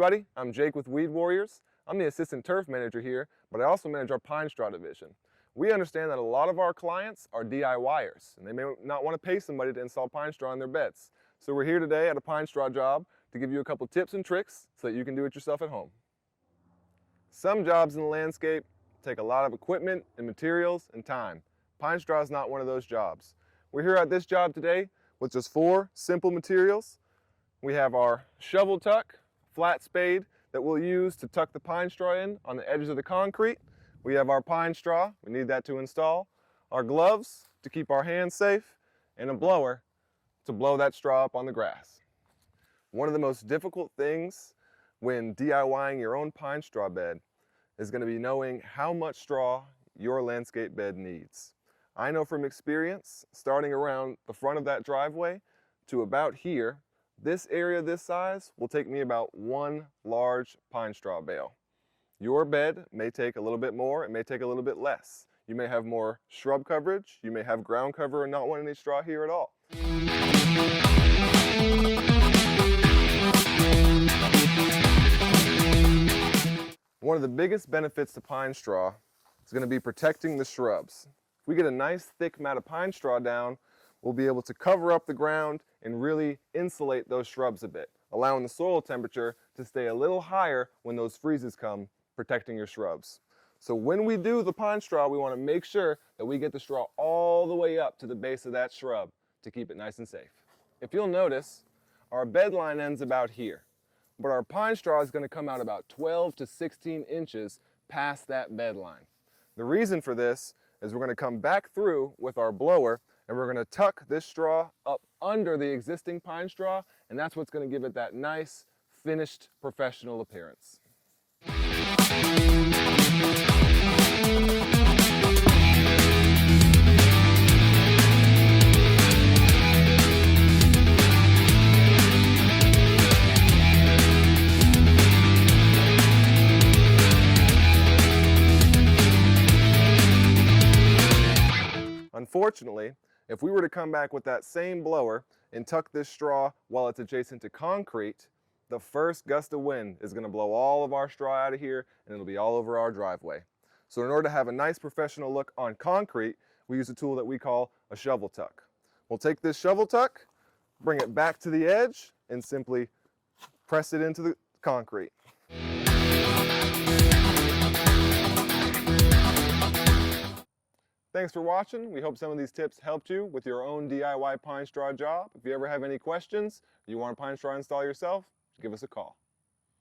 everybody, I'm Jake with Weed Warriors. I'm the assistant turf manager here, but I also manage our Pinestraw division. We understand that a lot of our clients are DIYers, and they may not want to pay somebody to install Pinestraw in their beds. So we're here today at a Pinestraw job to give you a couple tips and tricks so that you can do it yourself at home. Some jobs in the landscape take a lot of equipment and materials and time. Pinestraw is not one of those jobs. We're here at this job today with just 4 simple materials. We have our shovel tuck, flat spade that we'll use to tuck the pine straw in on the edges of the concrete. We have our pine straw, we need that to install, our gloves to keep our hands safe, and a blower to blow that straw up on the grass. One of the most difficult things when DIYing your own pine straw bed is going to be knowing how much straw your landscape bed needs. I know from experience, starting around the front of that driveway to about here, this area this size will take me about 1 large pine straw bale. Your bed may take a little bit more, it may take a little bit less. You may have more shrub coverage, you may have ground cover and not want any straw here at all. One of the biggest benefits to pine straw is going to be protecting the shrubs. If we get a nice thick mat of pine straw down, we'll be able to cover up the ground and really insulate those shrubs a bit, allowing the soil temperature to stay a little higher when those freezes come, protecting your shrubs. So when we do the pine straw, we want to make sure that we get the straw all the way up to the base of that shrub to keep it nice and safe. If you'll notice, our bed line ends about here, but our pine straw is going to come out about 12 to 16 inches past that bed line. The reason for this is we're going to come back through with our blower and we're going to tuck this straw up under the existing pine straw, and that's what's going to give it that nice, finished, professional appearance. Unfortunately, if we were to come back with that same blower and tuck this straw while it's adjacent to concrete, the first gust of wind is going to blow all of our straw out of here and it'll be all over our driveway. So in order to have a nice professional look on concrete, we use a tool that we call a shovel tuck. We'll take this shovel tuck, bring it back to the edge, and simply press it into the concrete. Thanks for watching. We hope some of these tips helped you with your own DIY pine straw job. If you ever have any questions, or you want a pine straw install yourself, give us a call.